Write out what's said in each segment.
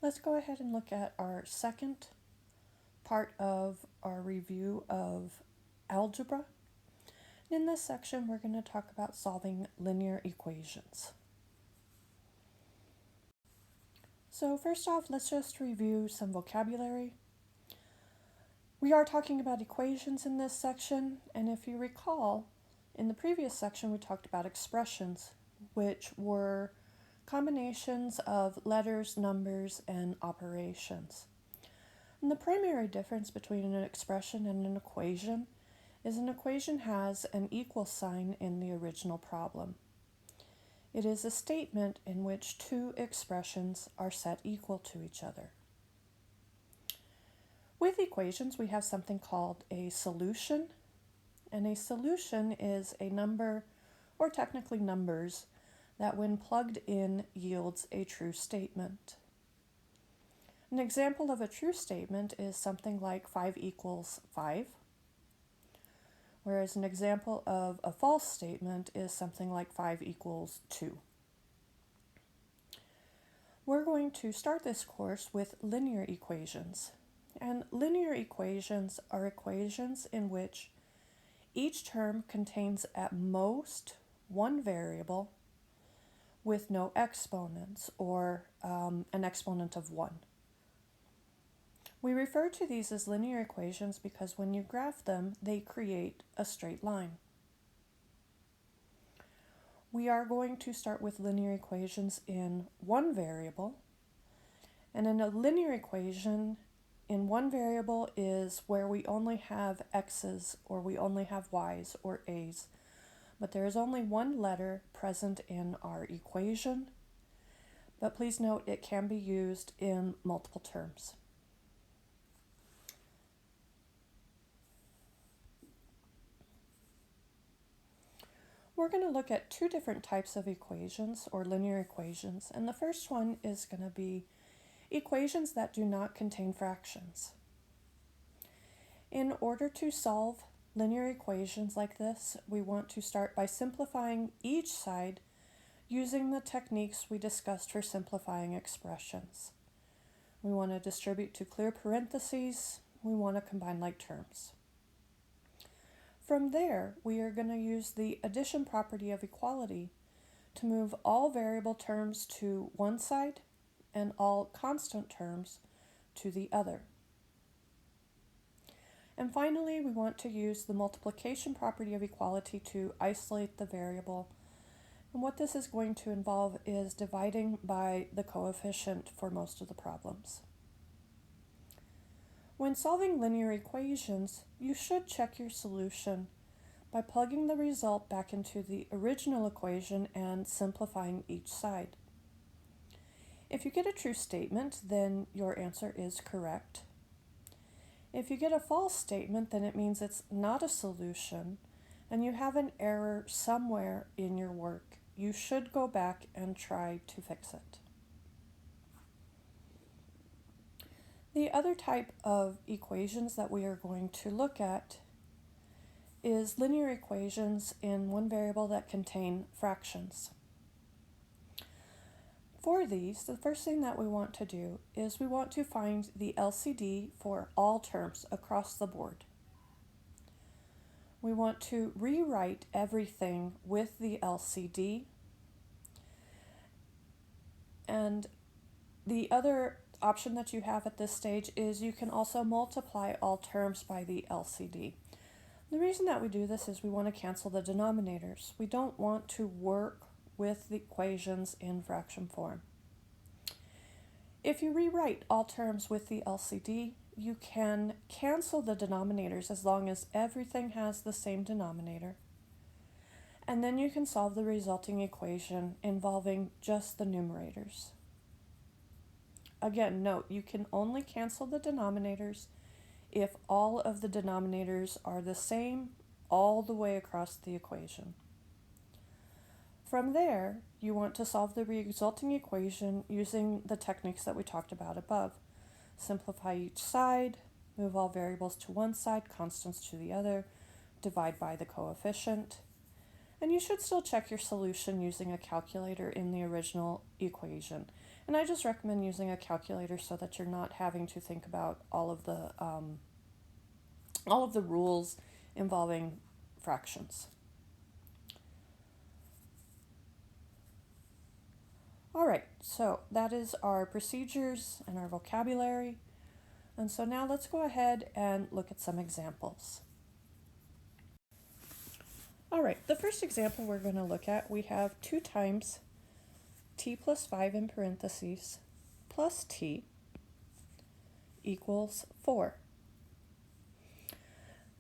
Let's go ahead and look at our second part of our review of algebra. In this section, we're going to talk about solving linear equations. So first off, let's just review some vocabulary. We are talking about equations in this section, and if you recall, in the previous section we talked about expressions, which were combinations of letters, numbers, and operations. And the primary difference between an expression and an equation is an equation has an equal sign in the original problem. It is a statement in which two expressions are set equal to each other. With equations, we have something called a solution, and a solution is a number, or technically numbers, that when plugged in yields a true statement. An example of a true statement is something like 5 equals 5, whereas an example of a false statement is something like 5 equals 2. We're going to start this course with linear equations. And linear equations are equations in which each term contains at most one variable with no exponents, or an exponent of 1. We refer to these as linear equations because when you graph them, they create a straight line. We are going to start with linear equations in one variable, and in a linear equation, in one variable is where we only have x's, or we only have y's or a's, but there is only one letter present in our equation. But please note it can be used in multiple terms. We're going to look at two different types of equations, or linear equations, and the first one is going to be equations that do not contain fractions. In order to solve linear equations like this, we want to start by simplifying each side using the techniques we discussed for simplifying expressions. We want to distribute to clear parentheses. We want to combine like terms. From there, we are going to use the addition property of equality to move all variable terms to one side and all constant terms to the other. And finally, we want to use the multiplication property of equality to isolate the variable. And what this is going to involve is dividing by the coefficient for most of the problems. When solving linear equations, you should check your solution by plugging the result back into the original equation and simplifying each side. If you get a true statement, then your answer is correct. If you get a false statement, then it means it's not a solution and you have an error somewhere in your work. You should go back and try to fix it. The other type of equations that we are going to look at is linear equations in one variable that contain fractions. For these, the first thing that we want to do is we want to find the LCD for all terms across the board. We want to rewrite everything with the LCD, and the other option that you have at this stage is you can also multiply all terms by the LCD. The reason that we do this is we want to cancel the denominators. We don't want to work with the equations in fraction form. If you rewrite all terms with the LCD, you can cancel the denominators as long as everything has the same denominator. And then you can solve the resulting equation involving just the numerators. Again, note, you can only cancel the denominators if all of the denominators are the same all the way across the equation. From there, you want to solve the resulting equation using the techniques that we talked about above. Simplify each side, move all variables to one side, constants to the other, divide by the coefficient. And you should still check your solution using a calculator in the original equation. And I just recommend using a calculator so that you're not having to think about all of the rules involving fractions. All right, so that is our procedures and our vocabulary. And so now let's go ahead and look at some examples. All right, the first example we're going to look at, we have 2 times t plus 5 in parentheses plus t equals 4.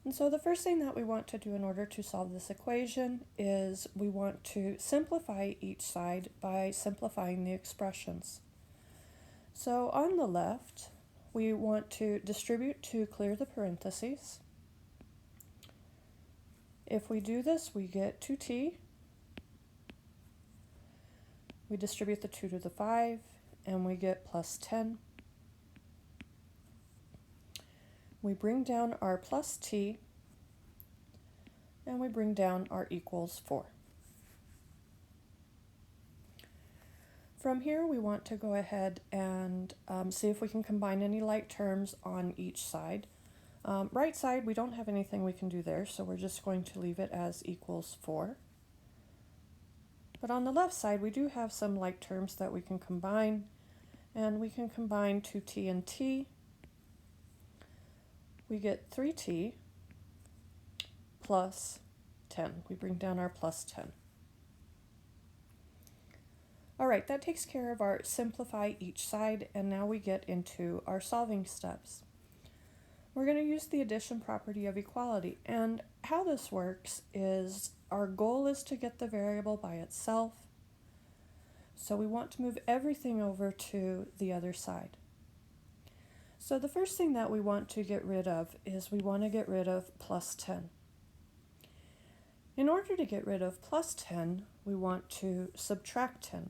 And so the first thing that we want to do in order to solve this equation is we want to simplify each side by simplifying the expressions. So on the left, we want to distribute to clear the parentheses. If we do this, we get 2t. We distribute the 2 to the 5, and we get plus 10. We bring down our plus t, and we bring down our equals 4. From here, we want to go ahead and see if we can combine any like terms on each side. Right side, we don't have anything we can do there, so we're just going to leave it as equals 4. But on the left side, we do have some like terms that we can combine, and we can combine 2t and t. We get 3t plus 10. We bring down our plus 10. All right, that takes care of our simplify each side, and now we get into our solving steps. We're going to use the addition property of equality, and how this works is our goal is to get the variable by itself, so we want to move everything over to the other side. So the first thing that we want to get rid of is we want to get rid of plus 10. In order to get rid of plus 10, we want to subtract 10.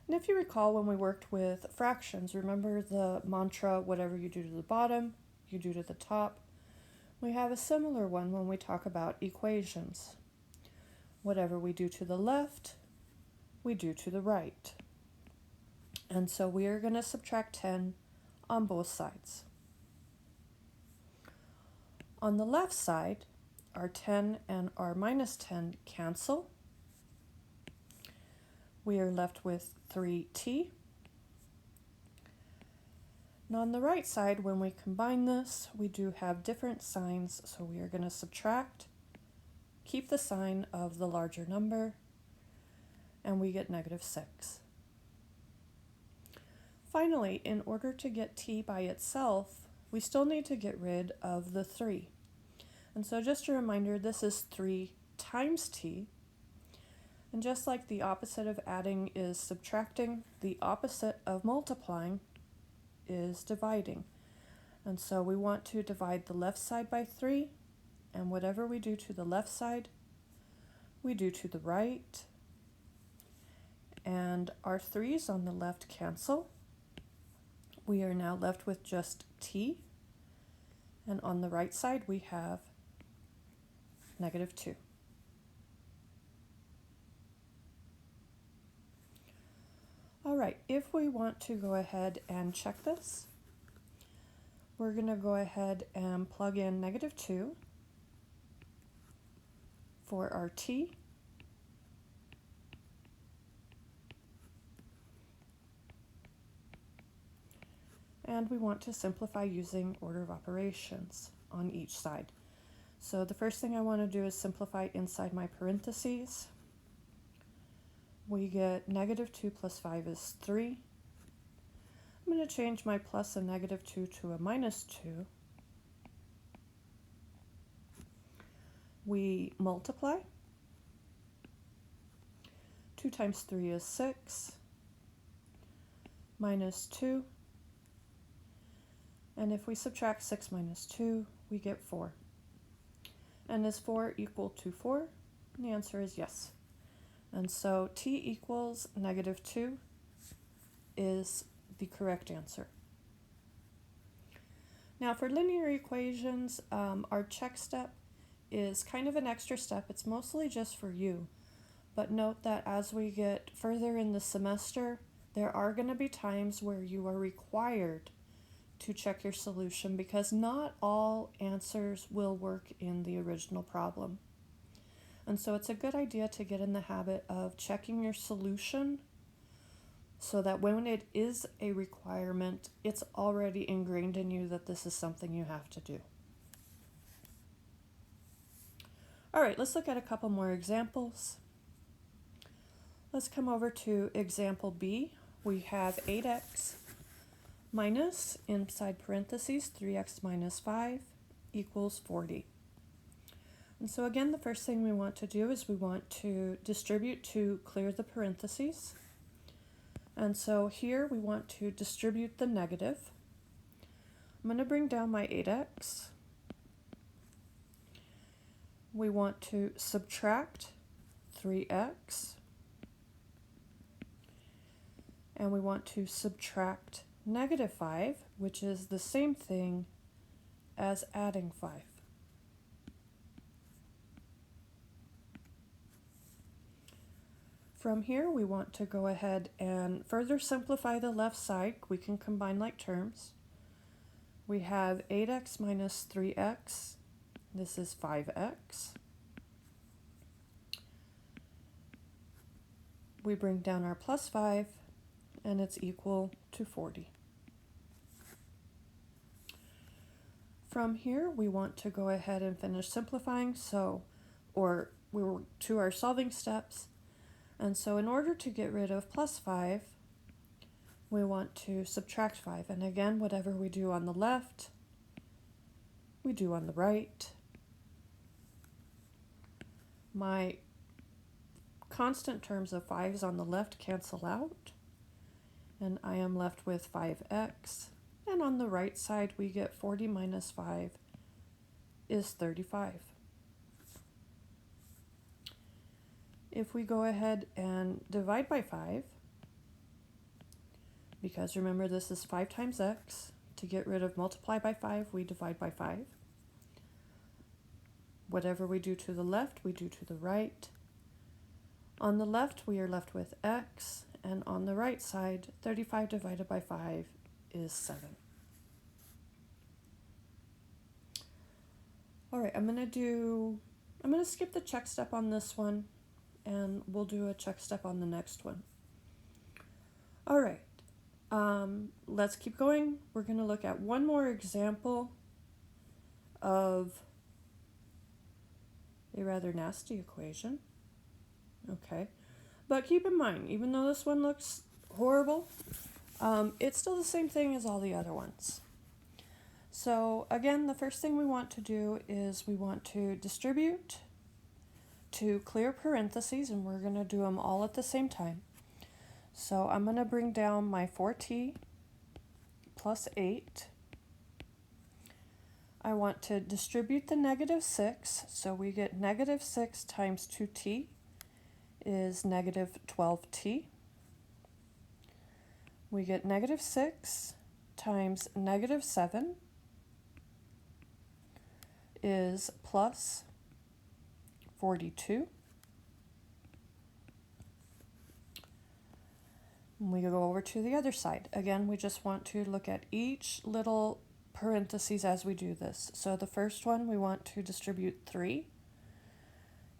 And if you recall when we worked with fractions, remember the mantra, whatever you do to the bottom, you do to the top. We have a similar one when we talk about equations. Whatever we do to the left, we do to the right. And so we are going to subtract 10 on both sides. On the left side, our 10 and our minus 10 cancel. We are left with 3t. And on the right side, when we combine this, we do have different signs, so we are going to subtract, keep the sign of the larger number, and we get negative 6. Finally, in order to get t by itself, we still need to get rid of the 3. And so just a reminder, this is 3 times t. And just like the opposite of adding is subtracting, the opposite of multiplying is dividing. And so we want to divide the left side by 3, and whatever we do to the left side, we do to the right. And our 3's on the left cancel. We are now left with just t, and on the right side we have negative 2. All right, if we want to go ahead and check this, we're going to go ahead and plug in negative 2 for our t. And we want to simplify using order of operations on each side. So the first thing I want to do is simplify inside my parentheses. We get negative 2 plus 5 is 3. I'm going to change my plus and negative 2 to a minus 2. We multiply. 2 times 3 is 6. Minus 2. And if we subtract 6 minus 2, we get 4. And is 4 equal to 4? And the answer is yes. And so t equals negative 2 is the correct answer. Now for linear equations, our check step is kind of an extra step. It's mostly just for you. But note that as we get further in the semester, there are going to be times where you are required to check your solution because not all answers will work in the original problem. And so it's a good idea to get in the habit of checking your solution so that when it is a requirement, it's already ingrained in you that this is something you have to do. All right, let's look at a couple more examples. Let's come over to example B. We have 8x minus, inside parentheses, 3x minus 5 equals 40. And so again, the first thing we want to do is we want to distribute to clear the parentheses. And so here we want to distribute the negative. I'm going to bring down my 8x. We want to subtract 3x. And we want to subtract negative 5, which is the same thing as adding 5. From here, we want to go ahead and further simplify the left side. We can combine like terms. We have 8x minus 3x. This is 5x. We bring down our plus 5, and it's equal to 40. From here, we want to go ahead and finish simplifying, or we were to our solving steps. And so in order to get rid of plus 5, we want to subtract 5. And again, whatever we do on the left, we do on the right. My constant terms of 5's on the left cancel out, and I am left with 5x. And on the right side, we get 40 minus 5 is 35. If we go ahead and divide by 5, because remember this is 5 times x, to get rid of multiply by 5, we divide by 5. Whatever we do to the left, we do to the right. On the left, we are left with x, and on the right side, 35 divided by 5 is 7. All right, I'm going to skip the check step on this one, and we'll do a check step on the next one. All right, let's keep going. We're going to look at one more example of a rather nasty equation. Okay, but keep in mind, even though this one looks horrible, it's still the same thing as all the other ones. So again, the first thing we want to do is we want to distribute to clear parentheses, and we're going to do them all at the same time. So I'm going to bring down my 4t plus 8. I want to distribute the negative 6, so we get negative 6 times 2t is negative 12t. We get negative 6 times negative 7 is plus 42. And we go over to the other side. Again, we just want to look at each little parentheses as we do this. So the first one, we want to distribute 3.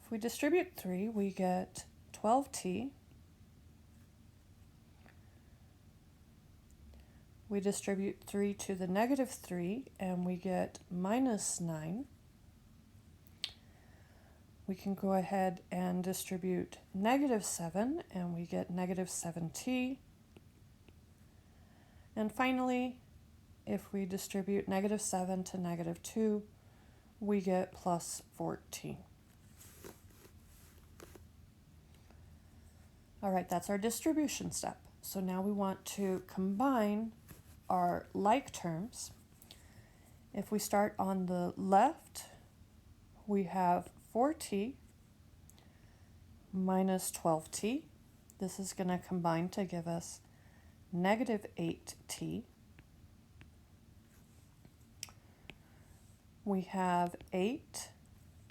If we distribute 3, we get 12t. We distribute 3 to the negative 3, and we get minus 9. We can go ahead and distribute negative 7, and we get negative 7t. And finally, if we distribute negative 7 to negative 2, we get plus 14. All right, that's our distribution step. So now we want to combine our like terms. If we start on the left, we have 4t minus 12t. This is going to combine to give us negative 8t. We have 8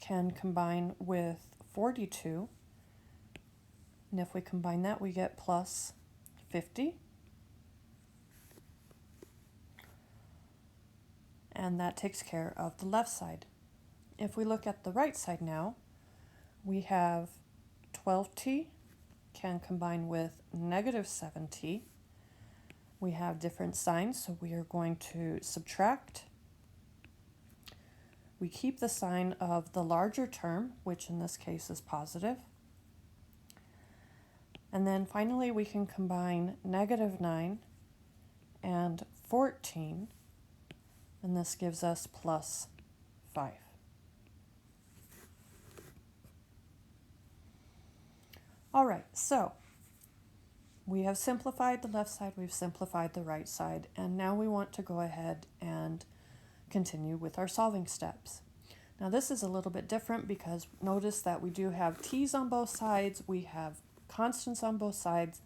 can combine with 42. And if we combine that, we get plus 50. And that takes care of the left side. If we look at the right side now, we have 12t can combine with negative 7t. We have different signs, so we are going to subtract. We keep the sign of the larger term, which in this case is positive. And then finally we can combine negative 9 and 14, and this gives us plus 5. All right, so we have simplified the left side, we've simplified the right side, and now we want to go ahead and continue with our solving steps. Now this is a little bit different because notice that we do have t's on both sides, we have constants on both sides,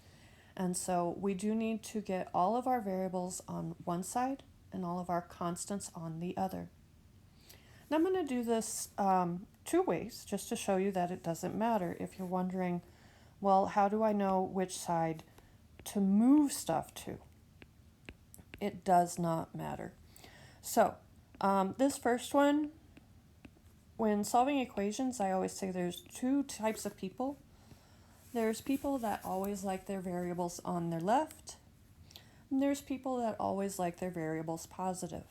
and so we do need to get all of our variables on one side and all of our constants on the other. Now I'm going to do this two ways just to show you that it doesn't matter. If you're wondering, well, how do I know which side to move stuff to? It does not matter. So this first one, when solving equations, I always say there's two types of people. There's people that always like their variables on their left, and there's people that always like their variables positive.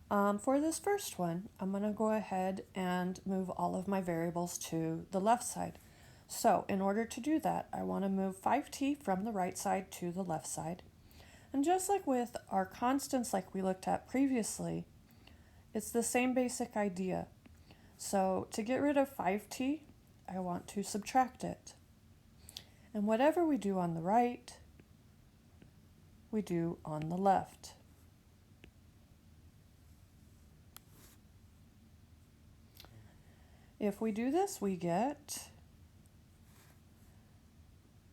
For this first one, I'm going to go ahead and move all of my variables to the left side. So in order to do that, I want to move 5t from the right side to the left side. And just like with our constants like we looked at previously, it's the same basic idea. So to get rid of 5t, I want to subtract it. And whatever we do on the right, we do on the left. If we do this, we get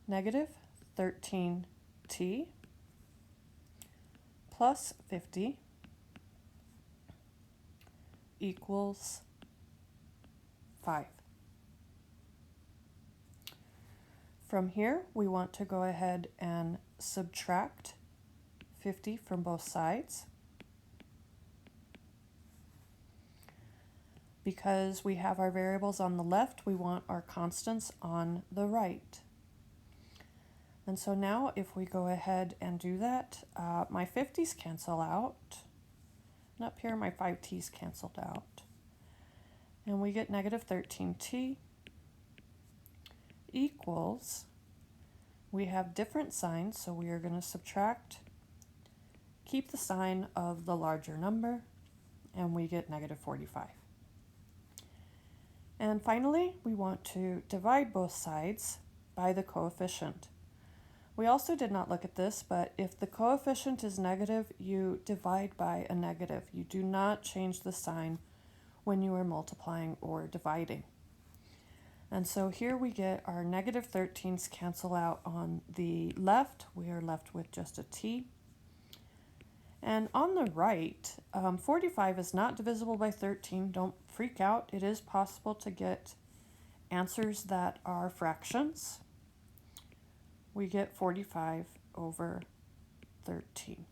negative 13t plus 50 equals 5. From here, we want to go ahead and subtract 50 from both sides. Because we have our variables on the left, we want our constants on the right. And so now if we go ahead and do that, my 50's cancel out. And up here, my 5t's canceled out. And we get negative 13t equals, we have different signs, so we are going to subtract, keep the sign of the larger number, and we get negative 45. And finally, we want to divide both sides by the coefficient. We also did not look at this, but if the coefficient is negative, you divide by a negative. You do not change the sign when you are multiplying or dividing. And so here we get our negative 13's cancel out on the left. We are left with just a t. And on the right, 45 is not divisible by 13. Don't freak out. It is possible to get answers that are fractions. We get 45 over 13.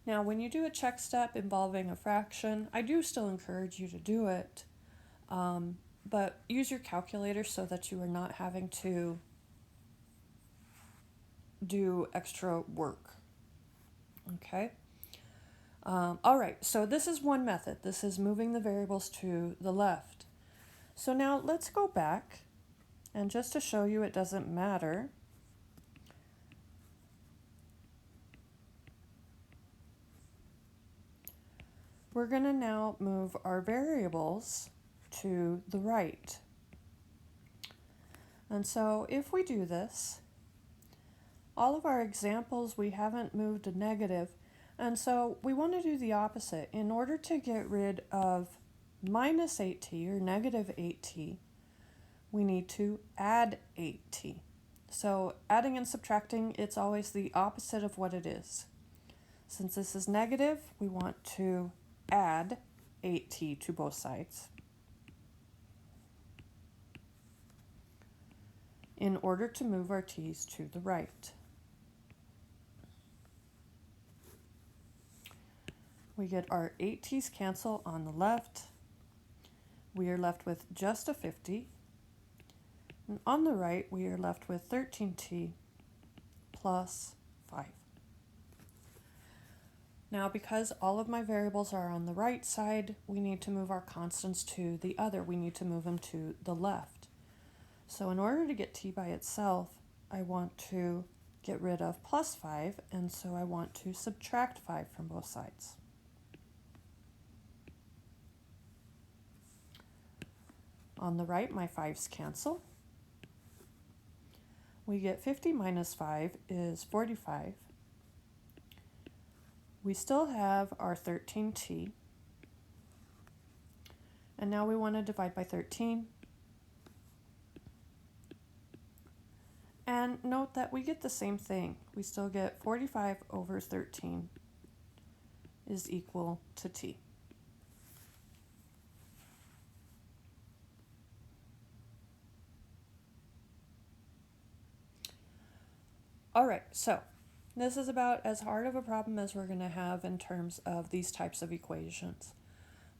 Now, when you do a check step involving a fraction, I do still encourage you to do it, but use your calculator so that you are not having to do extra work. Okay? All right, so this is one method. This is moving the variables to the left. So now let's go back, and just to show you it doesn't matter, we're going to now move our variables to the right. And so if we do this, all of our examples, we haven't moved a negative, and so we want to do the opposite. In order to get rid of minus 8t or negative 8t, we need to add 8t. So adding and subtracting, it's always the opposite of what it is. Since this is negative, we want to add 8t to both sides in order to move our t's to the right. We get our 8t's cancel on the left. We are left with just a 50. And on the right, we are left with 13t plus 5. Now, because all of my variables are on the right side, we need to move our constants to the other. We need to move them to the left. So in order to get t by itself, I want to get rid of plus 5, and so I want to subtract 5 from both sides. On the right, my 5's cancel. We get 50 minus 5 is 45. We still have our 13t. And now we want to divide by 13. And note that we get the same thing. We still get 45 over 13 is equal to t. All right, so this is about as hard of a problem as we're going to have in terms of these types of equations.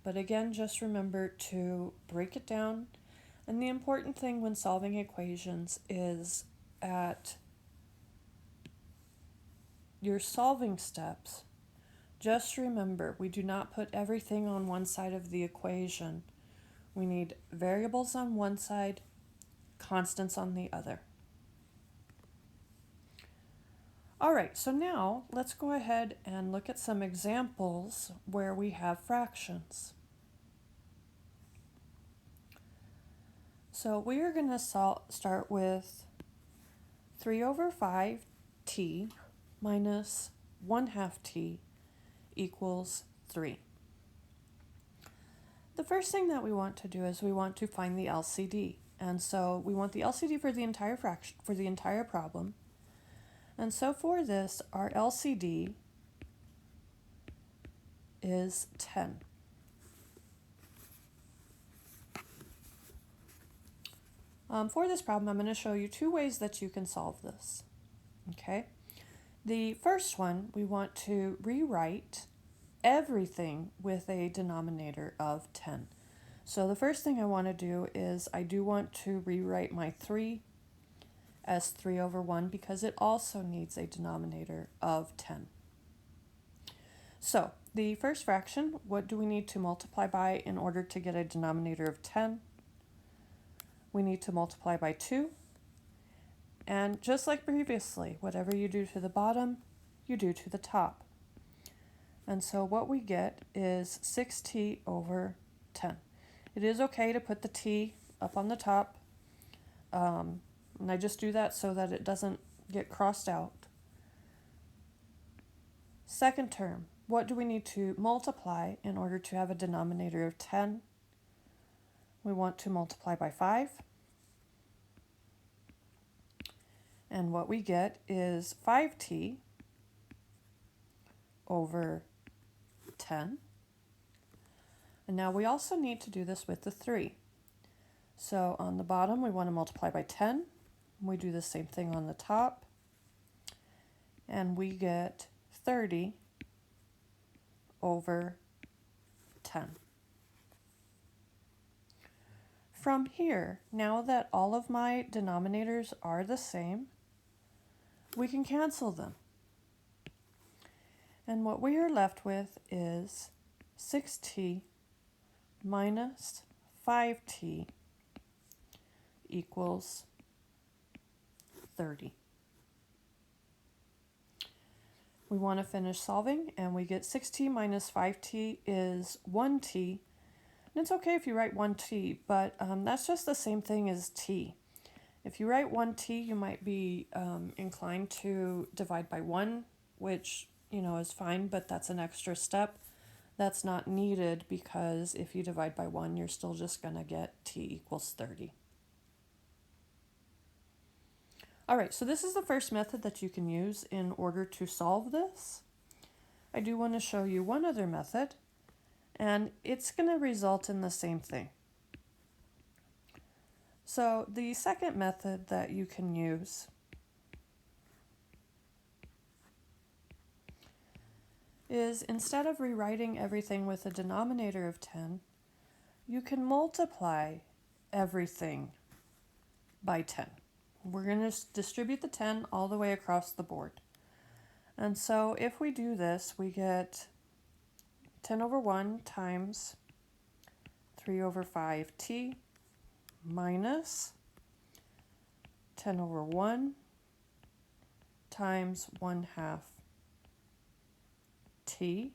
But again, just remember to break it down. And the important thing when solving equations is at your solving steps, just remember we do not put everything on one side of the equation. We need variables on one side, constants on the other. All right, so now let's go ahead and look at some examples where we have fractions. So we are going to start with 3 over 5t minus 1/2 t equals 3. The first thing that we want to do is we want to find the LCD. And so we want the LCD for the entire fraction, for the entire problem. And so for this, our LCD is 10. For this problem, I'm going to show you two ways that you can solve this. Okay? The first one, we want to rewrite everything with a denominator of 10. So the first thing I want to do is I do want to rewrite my 3 as 3 over 1 because it also needs a denominator of 10. So the first fraction, what do we need to multiply by in order to get a denominator of 10? We need to multiply by 2. And just like previously, whatever you do to the bottom, you do to the top. And so what we get is 6t over 10. It is okay to put the t up on the top. And I just do that so that it doesn't get crossed out. Second term, what do we need to multiply in order to have a denominator of 10? We want to multiply by 5. And what we get is 5t over 10. And now we also need to do this with the 3. So on the bottom, we want to multiply by 10. We do the same thing on the top. And we get 30 over 10. From here, now that all of my denominators are the same, we can cancel them. And what we are left with is 6t minus 5t equals 30. We want to finish solving, and we get 6t minus 5t is 1t. And it's okay if you write 1t, but that's just the same thing as t. If you write 1t, you might be inclined to divide by 1, which, is fine, but that's an extra step. That's not needed because if you divide by 1, you're still just going to get t equals 30. All right, so this is the first method that you can use in order to solve this. I do want to show you one other method, and it's going to result in the same thing. So the second method that you can use is, instead of rewriting everything with a denominator of 10, you can multiply everything by 10. We're going to distribute the 10 all the way across the board. And so if we do this, we get 10 over 1 times 3 over 5t minus 10 over 1 times 1/2 t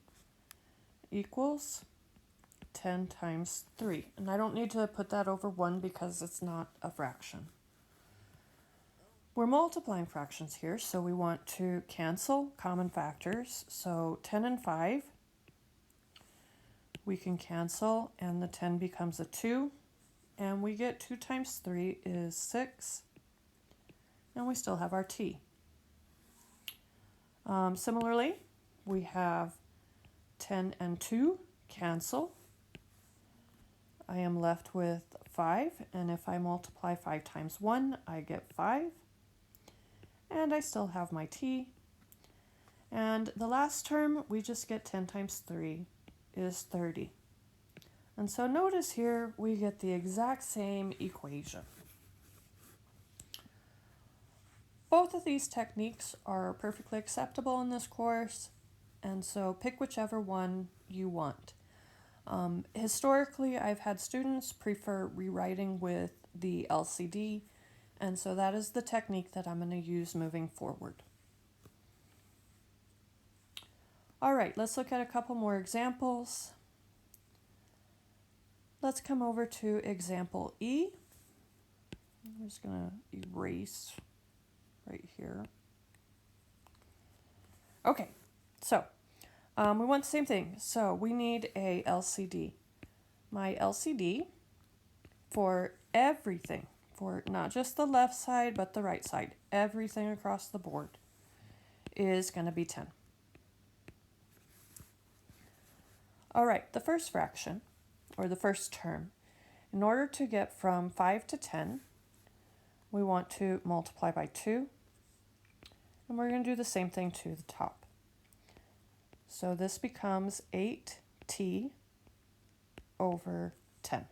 equals 10 times 3. And I don't need to put that over 1 because it's not a fraction. We're multiplying fractions here, so we want to cancel common factors. So 10 and 5, we can cancel, and the 10 becomes a 2. And we get 2 times 3 is 6. And we still have our t. Similarly, we have 10 and 2 cancel. I am left with 5, and if I multiply 5 times 1, I get 5. And I still have my t. And the last term, we just get 10 times 3 is 30. And so notice here, we get the exact same equation. Both of these techniques are perfectly acceptable in this course, and so pick whichever one you want. Historically, I've had students prefer rewriting with the LCD, and so that is the technique that I'm going to use moving forward. All right, let's look at a couple more examples. Let's come over to example E. I'm just going to erase right here. Okay, so we want the same thing. So we need a LCD. My LCD for everything, for not just the left side, but the right side, everything across the board, is going to be 10. All right, the first fraction, or the first term, in order to get from 5 to 10, we want to multiply by 2, and we're going to do the same thing to the top. So this becomes 8t over 10.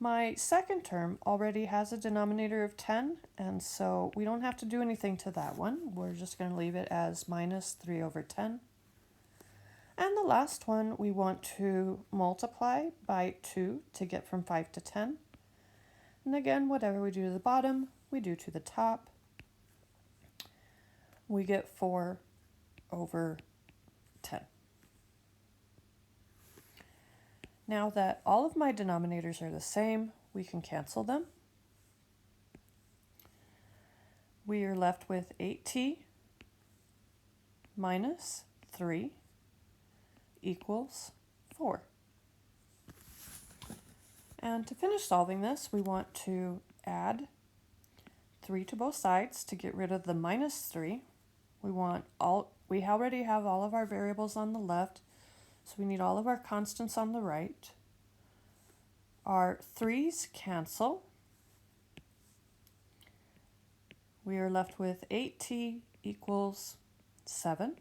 My second term already has a denominator of 10, and so we don't have to do anything to that one. We're just going to leave it as minus 3 over 10. And the last one, we want to multiply by 2 to get from 5 to 10. And again, whatever we do to the bottom, we do to the top. We get 4 over 10. Now that all of my denominators are the same, we can cancel them. We are left with 8t minus 3 equals 4. And to finish solving this, we want to add 3 to both sides to get rid of the minus 3. We already have all of our variables on the left, so we need all of our constants on the right. Our 3's cancel. We are left with 8t equals 7.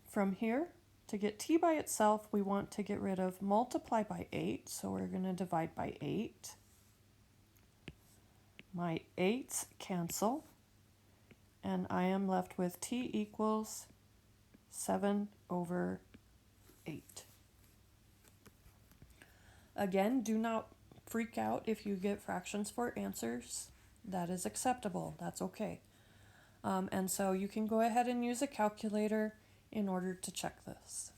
From here, to get t by itself, we want to get rid of multiply by 8, so we're going to divide by 8. My 8's cancel, and I am left with t equals 7 over 8. Again, do not freak out if you get fractions for answers. That is acceptable. That's okay. And so you can go ahead and use a calculator in order to check this.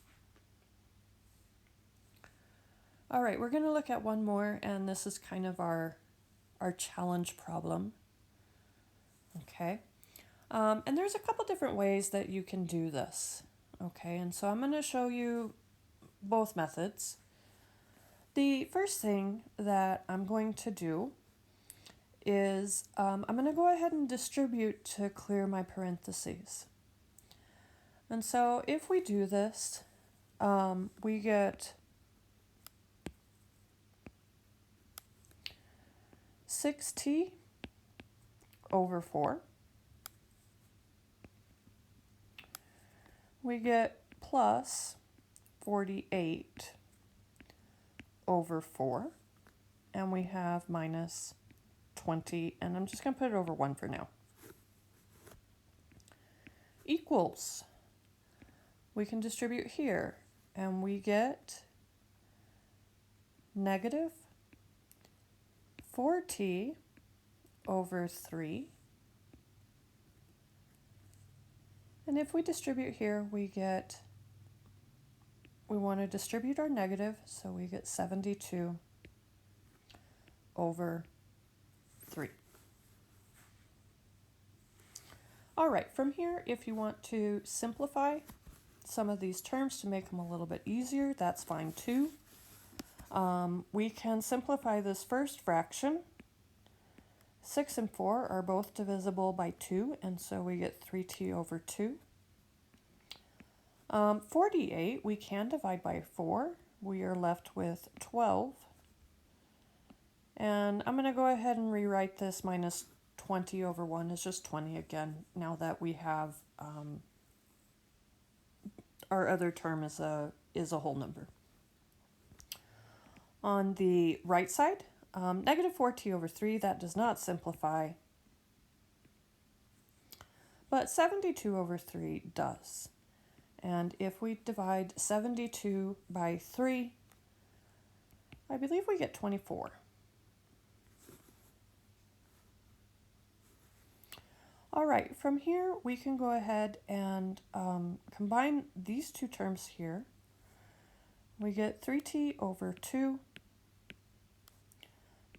All right, we're going to look at one more, and this is kind of our challenge problem. Okay, and there's a couple different ways that you can do this. Okay, and so I'm going to show you both methods. The first thing that I'm going to do is I'm going to go ahead and distribute to clear my parentheses. And so if we do this, we get 6t over 4. We get plus 48 over 4. And we have minus 20. And I'm just going to put it over 1 for now. Equals. We can distribute here. And we get negative 4t over 3. And if we distribute here, we want to distribute our negative, so we get 72 over 3. All right, from here, if you want to simplify some of these terms to make them a little bit easier, that's fine too. We can simplify this first fraction. 6 and 4 are both divisible by 2, and so we get 3t over 2. 48 we can divide by 4. We are left with 12. And I'm going to go ahead and rewrite this minus 20 over 1 is just 20 again, now that we have our other term is a whole number. On the right side, negative 4t over 3, that does not simplify, but 72 over 3 does. And if we divide 72 by 3, I believe we get 24. All right, from here we can go ahead and combine these two terms here. We get 3t over 2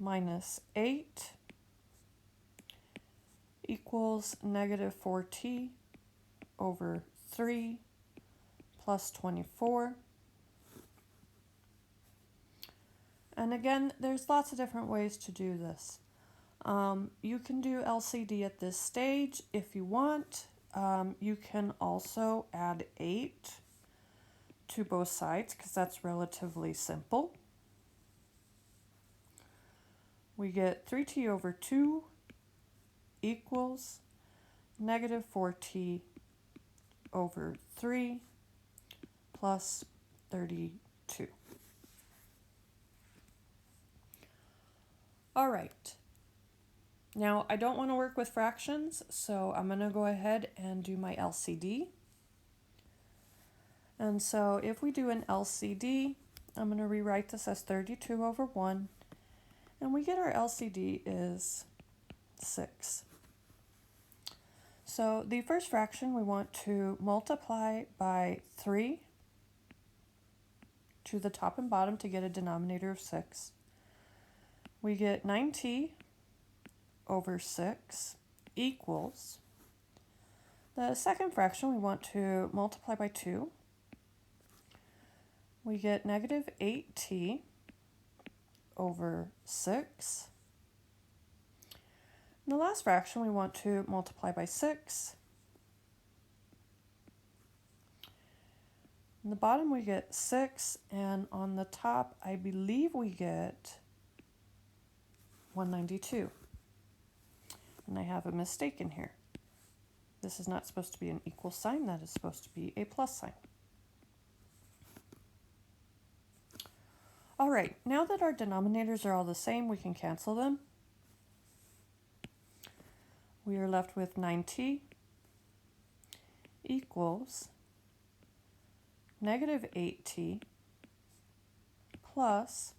minus 8 equals negative 4t over 3 plus 24. And again, there's lots of different ways to do this. You can do LCD at this stage if you want. You can also add 8 to both sides because that's relatively simple. We get 3t over 2 equals negative 4t over 3 plus 32. All right. Now, I don't want to work with fractions, so I'm going to go ahead and do my LCD. And so if we do an LCD, I'm going to rewrite this as 32 over 1, and we get our LCD is 6. So the first fraction we want to multiply by 3 to the top and bottom to get a denominator of 6. We get 9t over 6 equals, the second fraction we want to multiply by 2. We get negative 8t over 6. And the last fraction we want to multiply by 6. On the bottom we get 6, and on the top I believe we get 192. And I have a mistake in here. This is not supposed to be an equal sign, that is supposed to be a plus sign. All right, now that our denominators are all the same, we can cancel them. We are left with 9t equals negative 8t plus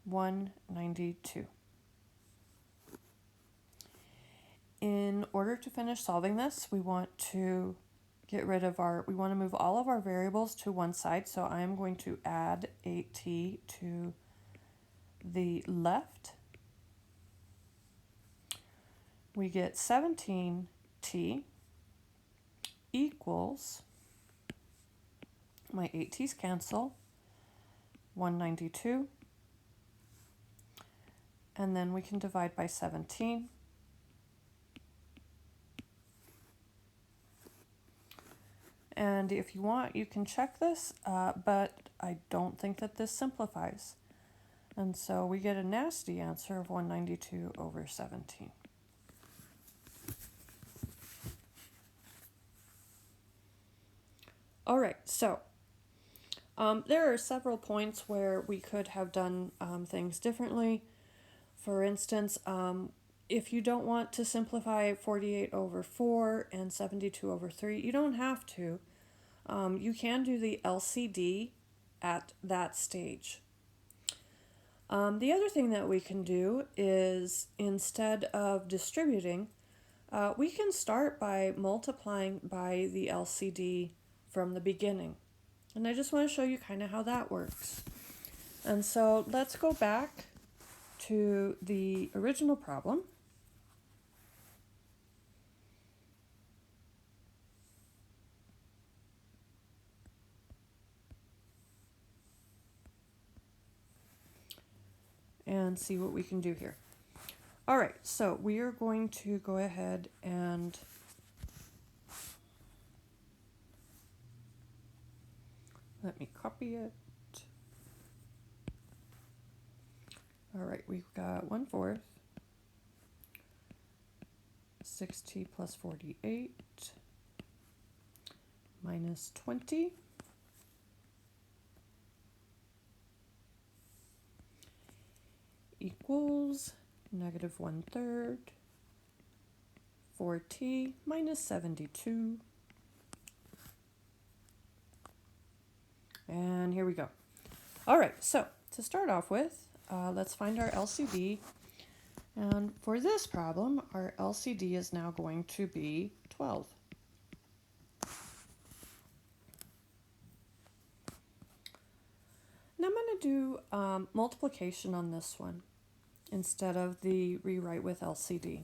192. In order to finish solving this, we want to we want to move all of our variables to one side, so I am going to add 8t to the left. We get 17t equals, my 8t's cancel, 192, and then we can divide by 17. And if you want, you can check this, but I don't think that this simplifies. And so we get a nasty answer of 192 over 17. All right, so there are several points where we could have done things differently. For instance, if you don't want to simplify 48 over 4 and 72 over 3, you don't have to. You can do the LCD at that stage. The other thing that we can do is, instead of distributing, we can start by multiplying by the LCD from the beginning. And I just want to show you kind of how that works. And so let's go back to the original problem. And see what we can do here. All right, so we are going to go ahead and let me copy it. All right, we've got 1/4, 6t plus 48 minus 20 equals negative 1/3 4t minus 72. And here we go. All right, so to start off with, let's find our LCD. And for this problem, our LCD is now going to be 12. Now I'm going to do multiplication on this one instead of the rewrite with LCD.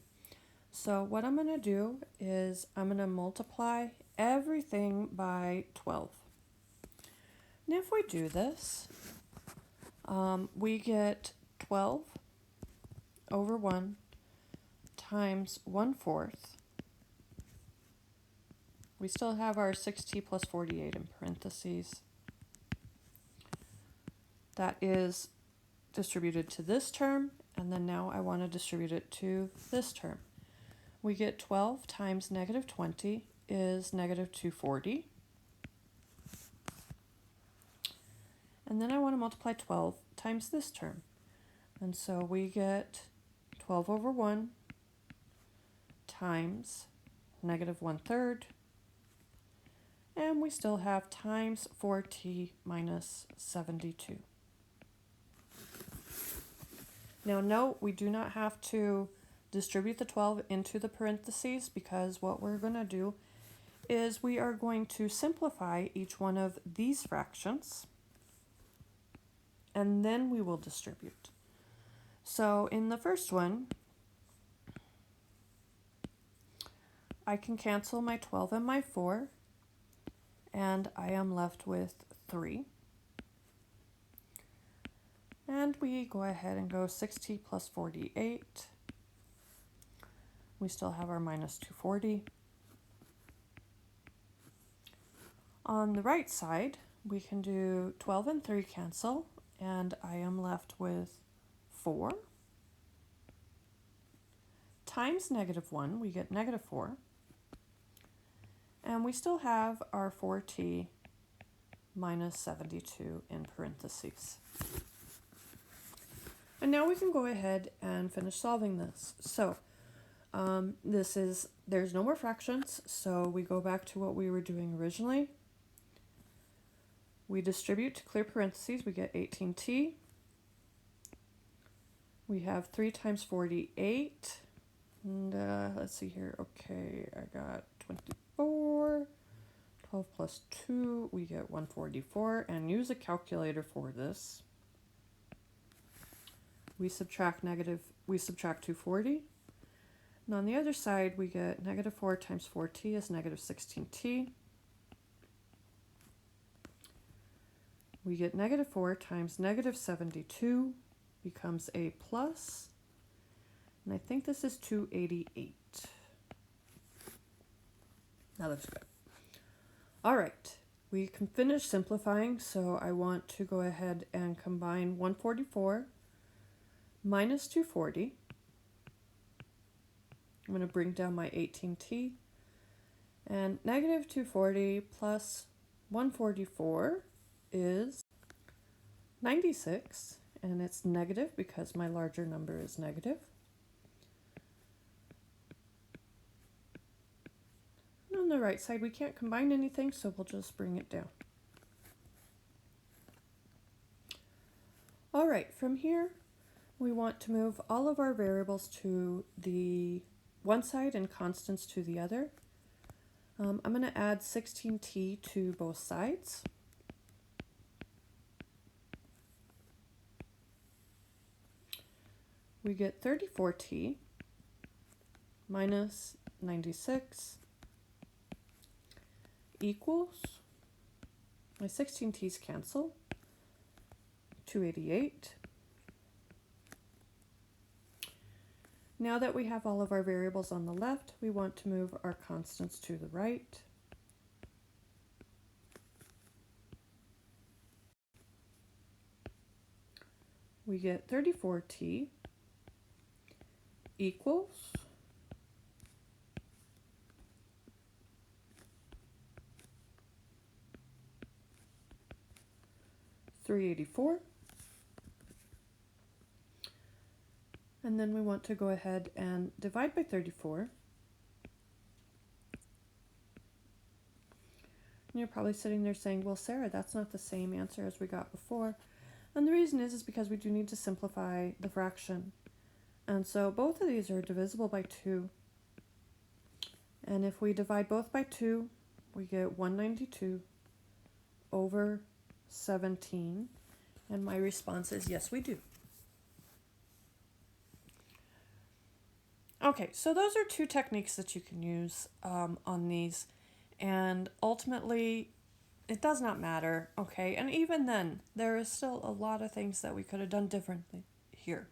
So what I'm going to do is I'm going to multiply everything by 12. And if we do this, we get 12 over 1 times 1/4. We still have our 6t plus 48 in parentheses. That is distributed to this term, and then now I want to distribute it to this term. We get 12 times negative 20 is negative 240. And then I want to multiply 12 times this term. And so we get 12 over 1 times negative 1/3. And we still have times 4t minus 72. Now note, we do not have to distribute the 12 into the parentheses, because what we're going to do is we are going to simplify each one of these fractions, and then we will distribute. So in the first one, I can cancel my 12 and my 4, and I am left with 3. And we go ahead and go 6t plus 48. We still have our minus 240. On the right side, we can do 12 and 3 cancel, and I am left with 4. Times negative 1, we get negative 4. And we still have our 4t minus 72 in parentheses. And now we can go ahead and finish solving this. So there's no more fractions, so we go back to what we were doing originally. We distribute to clear parentheses, we get 18t. We have 3 times 48. And let's see here. Okay, I got 24. 12 plus 2, we get 144. And use a calculator for this. We subtract 240. And on the other side, we get negative 4 times 4t is negative 16t. We get negative 4 times negative 72 becomes a plus. And I think this is 288. That looks good. All right, we can finish simplifying, so I want to go ahead and combine 144 minus 240. I'm going to bring down my 18t, and negative 240 plus 144 is 96, and it's negative because my larger number is negative. And on the right side, we can't combine anything, so we'll just bring it down. All right, from here, we want to move all of our variables to the one side and constants to the other. I'm going to add 16t to both sides. We get 34t minus 96 equals, my 16t's cancel, 288. Now that we have all of our variables on the left, we want to move our constants to the right. We get 34t equals 384. And then we want to go ahead and divide by 34. And you're probably sitting there saying, well, Sarah, that's not the same answer as we got before. And the reason is because we do need to simplify the fraction. And so both of these are divisible by 2. And if we divide both by 2, we get 192 over 17. And my response is yes, we do. Okay, so those are two techniques that you can use on these. And ultimately, it does not matter, okay? And even then, there is still a lot of things that we could have done differently here.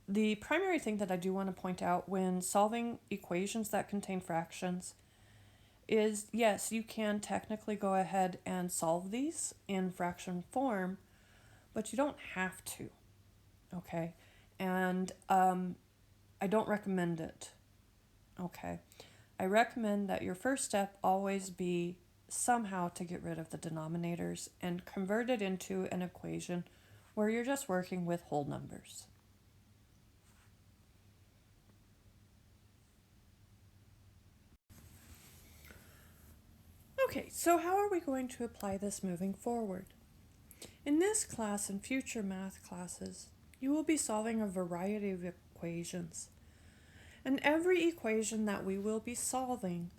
The primary thing that I do want to point out when solving equations that contain fractions is, yes, you can technically go ahead and solve these in fraction form, but you don't have to, okay? And I don't recommend it, okay? I recommend that your first step always be somehow to get rid of the denominators and convert it into an equation where you're just working with whole numbers. Okay, so how are we going to apply this moving forward? In this class and future math classes, you will be solving a variety of equations. And every equation that we will be solving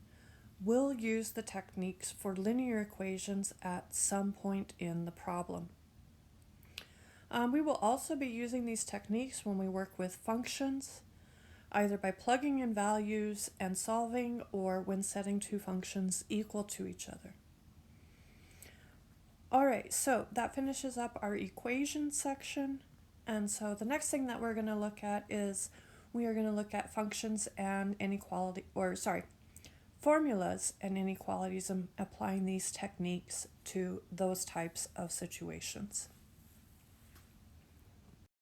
will use the techniques for linear equations at some point in the problem. We will also be using these techniques when we work with functions, either by plugging in values and solving, or when setting two functions equal to each other. Alright, so that finishes up our equation section. And so the next thing that we're going to look at is we are going to look at functions and formulas and inequalities and applying these techniques to those types of situations.